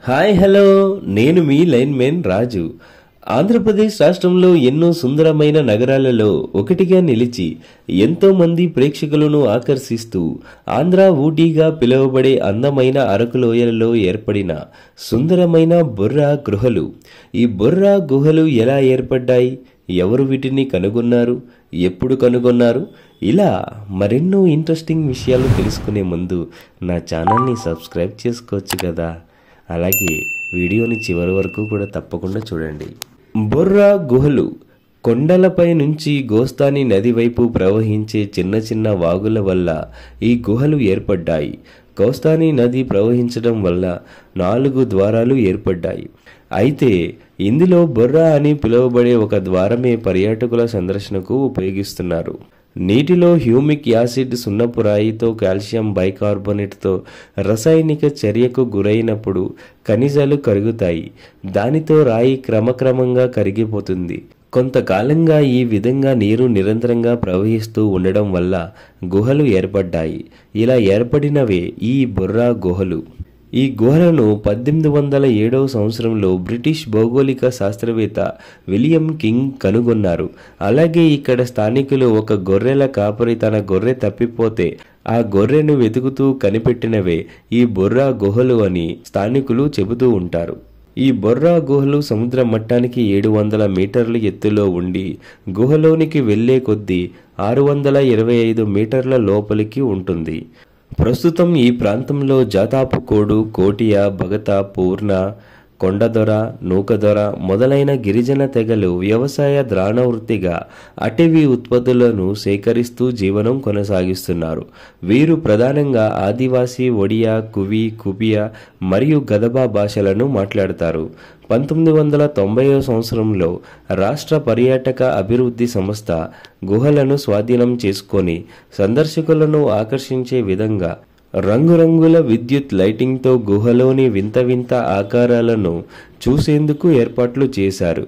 Hi hello నేను మీ line men రాజు. ఆంధ్రప్రదేశ్ రాష్ట్రంలో ఎన్నో సుందరమైన నగరాలలో ఒకటిగా నిలిచి ఎంతో మంది ప్రేక్షకులను ఆకర్షిస్తూ ఆంధ్ర ఊటీగా పిలువబడే అందమైన అరకు లోయలలో ఏర్పడిన సుందరమైన బొర్రా గుహలు. ఈ బొర్రా గుహలు ఎలా ఏర్పడ్డాయి, ఎవరు వీటిని కనుగొన్నారు, ఎప్పుడు కనుగొన్నారు, ఇలా మరెన్నో ఇంట్రెస్టింగ్ విషయాలు తెలుసుకునే ముందు నా ఛానల్ని సబ్స్క్రైబ్ చేసుకోవచ్చు కదా. అలాగే వీడియోని చివరి వరకు కూడా తప్పకుండా చూడండి. బొర్రా గుహలు కొండలపై నుంచి గోస్తాని నది వైపు ప్రవహించే చిన్న చిన్న వాగుల వల్ల ఈ గుహలు ఏర్పడ్డాయి. గోస్తాని నది ప్రవహించడం వల్ల 4 ద్వారాలు ఏర్పడ్డాయి. అయితే ఇందులో బొర్రా అని పిలువబడే ఒక ద్వారమే పర్యాటకుల సందర్శనకు ఉపయోగిస్తున్నారు. నీటిలో హ్యూమిక్ యాసిడ్, సున్నపు రాయితో కాల్షియం బైకార్బోనేట్తో రసాయనిక చర్యకు గురైనప్పుడు ఖనిజాలు కరుగుతాయి. దానితో రాయి క్రమక్రమంగా కరిగిపోతుంది. కొంతకాలంగా ఈ విధంగా నీరు నిరంతరంగా ప్రవహిస్తూ ఉండడం వల్ల గుహలు ఏర్పడ్డాయి. ఇలా ఏర్పడినవే ఈ బొర్రా గుహలు. ఈ గుహలను 1807వ సంవత్సరంలో బ్రిటిష్ భౌగోళిక శాస్త్రవేత్త విలియం కింగ్ కనుగొన్నారు. అలాగే ఇక్కడ స్థానికులు ఒక గొర్రెల కాపరి తన గొర్రె తప్పిపోతే ఆ గొర్రెను వెతుకుతూ కనిపెట్టినవే ఈ బొర్రా గుహలు అని స్థానికులు చెబుతూ ఉంటారు. ఈ బొర్రా గుహలు సముద్ర మట్టానికి 700 మీటర్ల ఎత్తులో ఉండి గుహలోనికి వెళ్లే కొద్దీ 625 మీటర్ల లోపలికి ఉంటుంది. ప్రస్తుతం ఈ ప్రాంతంలో జాతాపు కోడు, కోటియా, భగత, పూర్ణ, కొండదొర, నూకదొర మొదలైన గిరిజన తెగలు వ్యవసాయ ద్రాణవృత్తిగా అటవీ ఉత్పత్తులను సేకరిస్తూ జీవనం కొనసాగిస్తున్నారు. వీరు ప్రధానంగా ఆదివాసీ, ఒడియా, కువి, కుబియా మరియు గదబా భాషలను మాట్లాడతారు. 1990వ సంవత్సరంలో రాష్ట్ర పర్యాటక అభివృద్ధి సంస్థ గుహలను స్వాధీనం చేసుకొని సందర్శకులను ఆకర్షించే విధంగా రంగురంగుల విద్యుత్ లైటింగ్తో గుహలోని వింత వింత ఆకారాలను చూసేందుకు ఏర్పాట్లు చేశారు.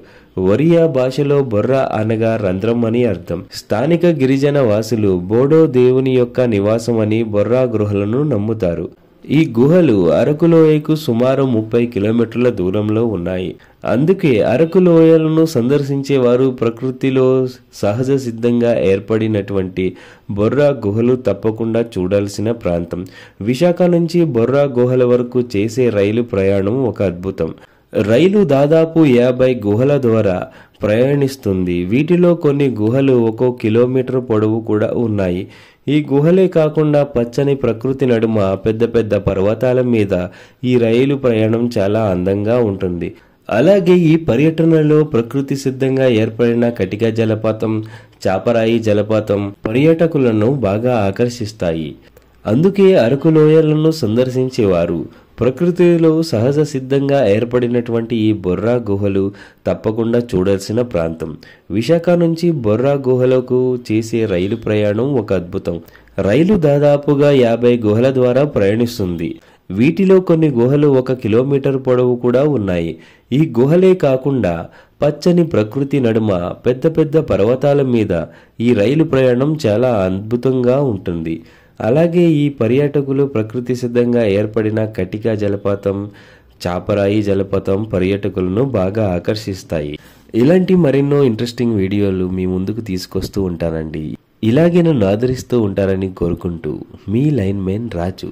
ఒరియా భాషలో బొర్రా అనగా రంధ్రం అని అర్థం. స్థానిక గిరిజన వాసులు బోడో దేవుని యొక్క నివాసం అని బొర్రా గుహలను నమ్ముతారు. ఈ గుహలు అరకు లోయకు సుమారు 30 కిలోమీటర్ల దూరంలో ఉన్నాయి. అందుకే అరకు లోయలను సందర్శించే వారు ప్రకృతిలో సహజ సిద్ధంగా ఏర్పడినటువంటి బొర్రా గుహలు తప్పకుండా చూడాల్సిన ప్రాంతం. విశాఖ నుంచి బొర్రా గుహల వరకు చేసే రైలు ప్రయాణం ఒక అద్భుతం. రైలు దాదాపు 50 గుహల ద్వారా ప్రయాణిస్తుంది. వీటిలో కొన్ని గుహలు 1 కిలోమీటర్ పొడవు కూడా ఉన్నాయి. ఈ గుహలే కాకుండా పచ్చని ప్రకృతి నడుమ పెద్ద పెద్ద పర్వతాల మీద ఈ రైలు ప్రయాణం చాలా అందంగా ఉంటుంది. అలాగే ఈ పర్యటనలో ప్రకృతి సిద్ధంగా ఏర్పడిన కటిక జలపాతం, చాపరాయి జలపాతం పర్యాటకులను బాగా ఆకర్షిస్తాయి. అందుకే అరకు లోయలను సందర్శించేవారు ప్రకృతిలో సహజ సిద్ధంగా ఏర్పడినటువంటి ఈ బొర్రా గుహలు తప్పకుండా చూడాల్సిన ప్రాంతం. విశాఖ నుంచి బొర్రా గుహలకు చేసే రైలు ప్రయాణం ఒక అద్భుతం. రైలు దాదాపుగా 50 గుహల ద్వారా ప్రయాణిస్తుంది. వీటిలో కొన్ని గుహలు 1 కిలోమీటర్ పొడవు కూడా ఉన్నాయి. ఈ గుహలే కాకుండా పచ్చని ప్రకృతి నడుమ పెద్ద పెద్ద పర్వతాల మీద ఈ రైలు ప్రయాణం చాలా అద్భుతంగా ఉంటుంది. అలాగే ఈ పర్యాటకులు ప్రకృతి సిద్ధంగా ఏర్పడిన కటిక జలపాతం, చాపరాయి జలపాతం పర్యాటకులను బాగా ఆకర్షిస్తాయి. ఇలాంటి మరెన్నో ఇంట్రెస్టింగ్ వీడియోలు మీ ముందుకు తీసుకొస్తూ ఉంటానండి. ఇలాగే నన్ను ఆదరిస్తూ ఉంటారని కోరుకుంటూ మీ లైన్ మెన్ రాజు.